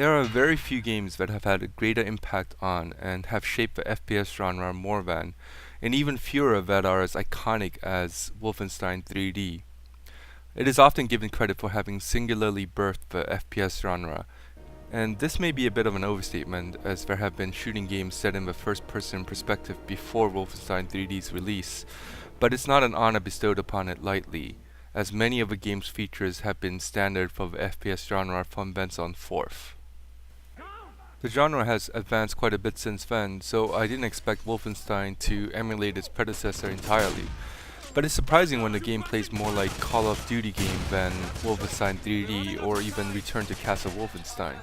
There are very few games that have had a greater impact on and have shaped the FPS genre more than, and even fewer that are as iconic as Wolfenstein 3D. It is often given credit for having singularly birthed the FPS genre, and this may be a bit of an overstatement as there have been shooting games set in the first-person perspective before Wolfenstein 3D's release, but it's not an honor bestowed upon it lightly, as many of the game's features have been standard for the FPS genre from thence on forth. The genre has advanced quite a bit since then, so I didn't expect Wolfenstein to emulate its predecessor entirely. But it's surprising when the game plays more like Call of Duty game than Wolfenstein 3D or even Return to Castle Wolfenstein.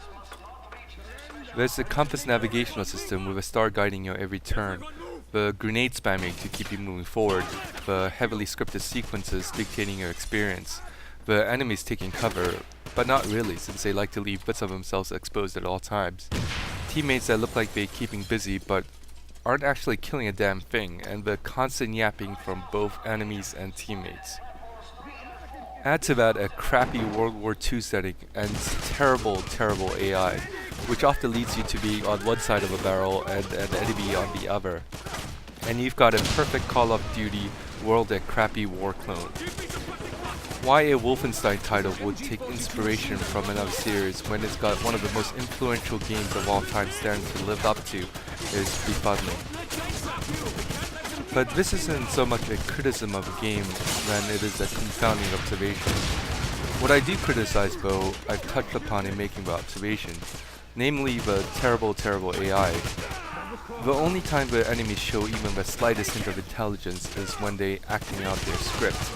There's a compass navigational system with a star guiding your every turn, the grenade spamming to keep you moving forward, the heavily scripted sequences dictating your experience, the enemies taking cover, but not really since they like to leave bits of themselves exposed at all times, teammates that look like they're keeping busy but aren't actually killing a damn thing, and the constant yapping from both enemies and teammates. Add to that a crappy World War II setting and terrible AI, which often leads you to be on one side of a barrel and an enemy on the other. And you've got a perfect Call of Duty world at crappy war clone. Why a Wolfenstein title would take inspiration from another series when it's got one of the most influential games of all time standing to live up to is befuddling. But this isn't so much a criticism of a game than it is a confounding observation. What I do criticize though, I've touched upon in making the observation, namely the terrible AI. The only time the enemies show even the slightest hint of intelligence is when they acting out their script,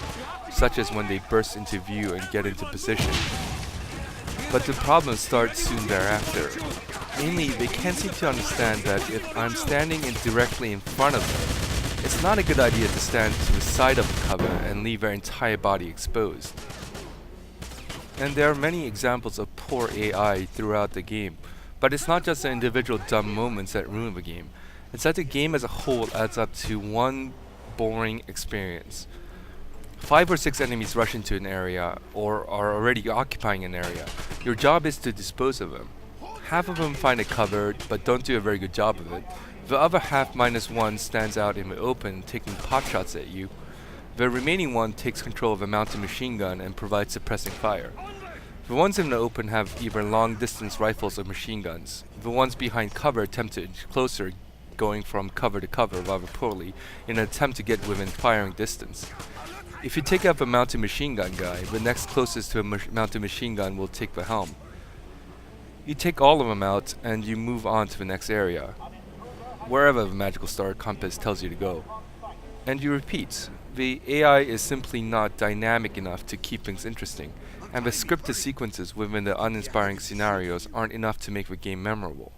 such as when they burst into view and get into position. But the problem starts soon thereafter. Mainly, they can't seem to understand that if I'm standing directly in front of them, it's not a good idea to stand to the side of the cover and leave their entire body exposed. And there are many examples of poor AI throughout the game, but it's not just the individual dumb moments that ruin the game. It's that the game as a whole adds up to one boring experience. 5 or 6 enemies rush into an area, or are already occupying an area. Your job is to dispose of them. Half of them find it covered, but don't do a very good job of it. The other half minus one stands out in the open, taking potshots at you. The remaining one takes control of a mounted machine gun and provides suppressing fire. The ones in the open have either long-distance rifles or machine guns. The ones behind cover attempt to inch closer, going from cover to cover rather poorly, in an attempt to get within firing distance. If you take out the mounted machine gun guy, the next closest to a mounted machine gun will take the helm. You take all of them out, and you move on to the next area, wherever the magical star compass tells you to go. And you repeat. The AI is simply not dynamic enough to keep things interesting, and the scripted sequences within the uninspiring scenarios aren't enough to make the game memorable.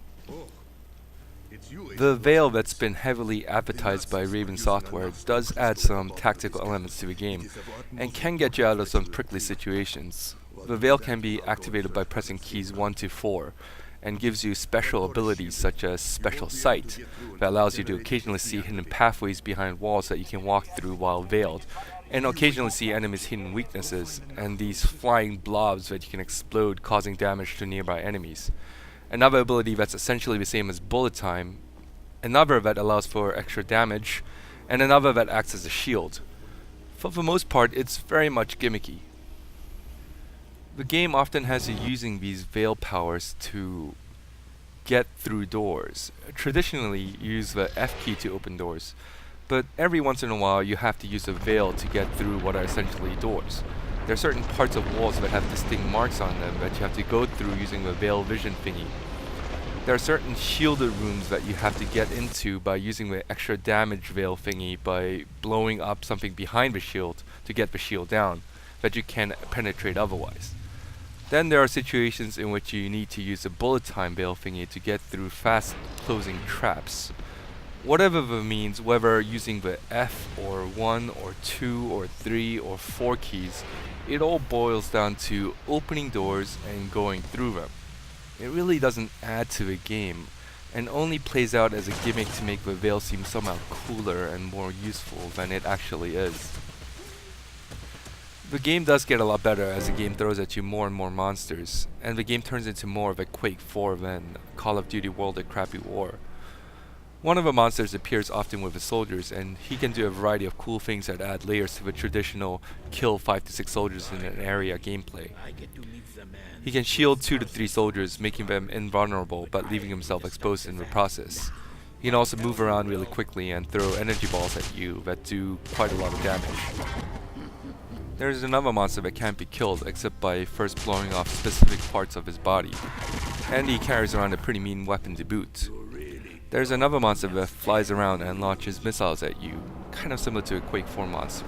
The Veil that's been heavily advertised by Raven Software does add some tactical elements to the game, and can get you out of some prickly situations. The Veil can be activated by pressing keys 1 to 4, and gives you special abilities such as Special Sight, that allows you to occasionally see hidden pathways behind walls that you can walk through while veiled, and occasionally see enemies' hidden weaknesses, and these flying blobs that you can explode causing damage to nearby enemies. Another ability that's essentially the same as bullet time, another that allows for extra damage, and another that acts as a shield. For the most part, it's very much gimmicky. The game often has you using these veil powers to get through doors. Traditionally, you use the F key to open doors, but every once in a while you have to use a veil to get through what are essentially doors. There are certain parts of walls that have distinct marks on them that you have to go through using the veil vision thingy. There are certain shielded rooms that you have to get into by using the extra damage veil thingy by blowing up something behind the shield to get the shield down that you can't penetrate otherwise. Then there are situations in which you need to use the bullet time veil thingy to get through fast closing traps. Whatever the means, whether using the F or 1 or 2 or 3 or 4 keys, it all boils down to opening doors and going through them. It really doesn't add to the game, and only plays out as a gimmick to make the veil seem somehow cooler and more useful than it actually is. The game does get a lot better as the game throws at you more and more monsters, and the game turns into more of a Quake 4 than Call of Duty World of Crappy War. One of the monsters appears often with his soldiers, and he can do a variety of cool things that add layers to the traditional kill 5 to 6 soldiers in an area gameplay. He can shield 2 to 3 soldiers, making them invulnerable but leaving himself exposed in the process. He can also move around really quickly and throw energy balls at you that do quite a lot of damage. There is another monster that can't be killed except by first blowing off specific parts of his body, and he carries around a pretty mean weapon to boot. There's another monster that flies around and launches missiles at you, kind of similar to a Quake 4 monster.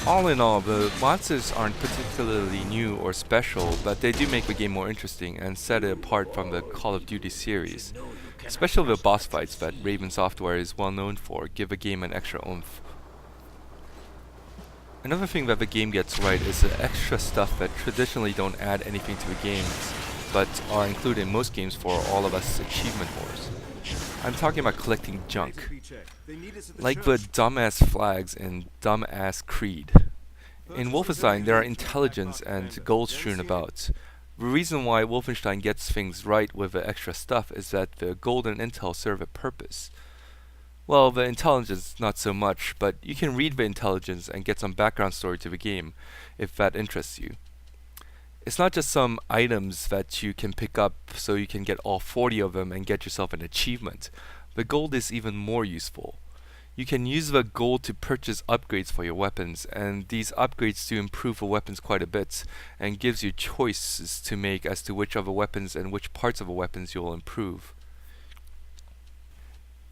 All in all, the monsters aren't particularly new or special, but they do make the game more interesting and set it apart from the Call of Duty series. Especially the boss fights that Raven Software is well known for give the game an extra oomph. Another thing that the game gets right is the extra stuff that traditionally don't add anything to the games, but are included in most games for all of us achievement whores. I'm talking about collecting junk, like the dumbass flags in dumbass Creed. In Wolfenstein, there are intelligence and gold strewn about. The reason why Wolfenstein gets things right with the extra stuff is that the gold and intel serve a purpose. Well, the intelligence not so much, but you can read the intelligence and get some background story to the game, if that interests you. It's not just some items that you can pick up so you can get all 40 of them and get yourself an achievement. The gold is even more useful. You can use the gold to purchase upgrades for your weapons, and these upgrades do improve the weapons quite a bit, and gives you choices to make as to which of the weapons and which parts of the weapons you'll improve.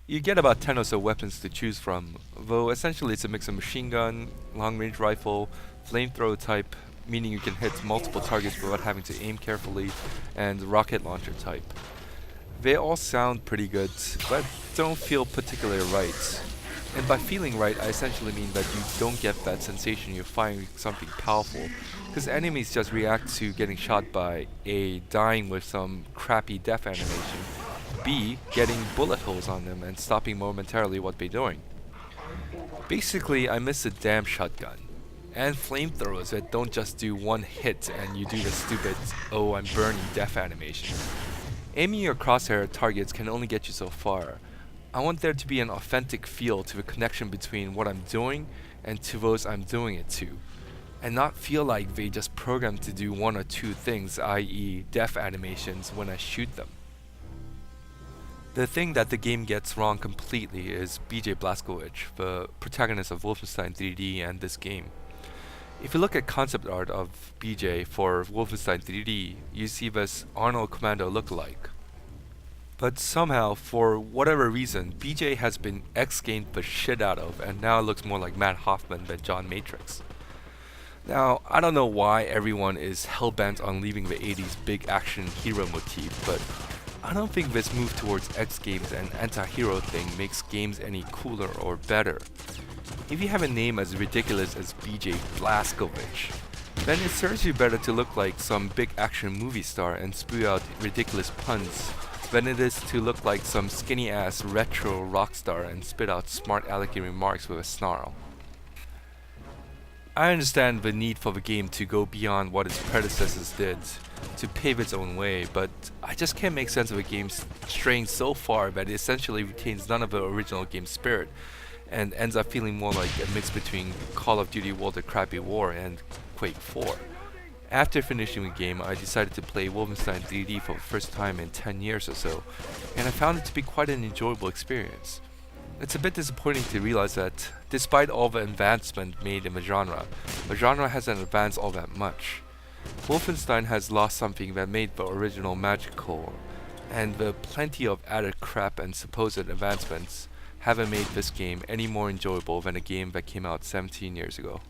You get about 10 or so weapons to choose from, though essentially it's a mix of machine gun, long-range rifle, flamethrower type, meaning you can hit multiple targets without having to aim carefully, and rocket launcher type. They all sound pretty good, but don't feel particularly right. And by feeling right, I essentially mean that you don't get that sensation you're firing something powerful, because enemies just react to getting shot by A, dying with some crappy death animation, B, getting bullet holes on them and stopping momentarily what they're doing. Basically, I miss the damn shotgun. And flamethrowers that don't just do one hit and you do the stupid, oh I'm burning death animation. Aiming your crosshair at targets can only get you so far. I want there to be an authentic feel to the connection between what I'm doing and to those I'm doing it to, and not feel like they just programmed to do one or two things, i.e. death animations when I shoot them. The thing that the game gets wrong completely is BJ Blazkowicz, the protagonist of Wolfenstein 3D and this game. If you look at concept art of BJ for Wolfenstein 3D, you see this Arnold Commando lookalike. But somehow, for whatever reason, BJ has been X-gamed the shit out of and now looks more like Matt Hoffman than John Matrix. Now, I don't know why everyone is hell-bent on leaving the 80s big action hero motif, but I don't think this move towards X-games and anti-hero thing makes games any cooler or better. If you have a name as ridiculous as BJ Blazkowicz, then it serves you better to look like some big action movie star and spew out ridiculous puns than it is to look like some skinny ass retro rock star and spit out smart alecky remarks with a snarl. I understand the need for the game to go beyond what its predecessors did, to pave its own way, but I just can't make sense of a game straying so far that it essentially retains none of the original game's spirit, and ends up feeling more like a mix between Call of Duty World of Crappy War and Quake 4. After finishing the game, I decided to play Wolfenstein 3D for the first time in 10 years or so, and I found it to be quite an enjoyable experience. It's a bit disappointing to realize that, despite all the advancement made in the genre hasn't advanced all that much. Wolfenstein has lost something that made the original magical, and the plenty of added crap and supposed advancements haven't made this game any more enjoyable than a game that came out 17 years ago.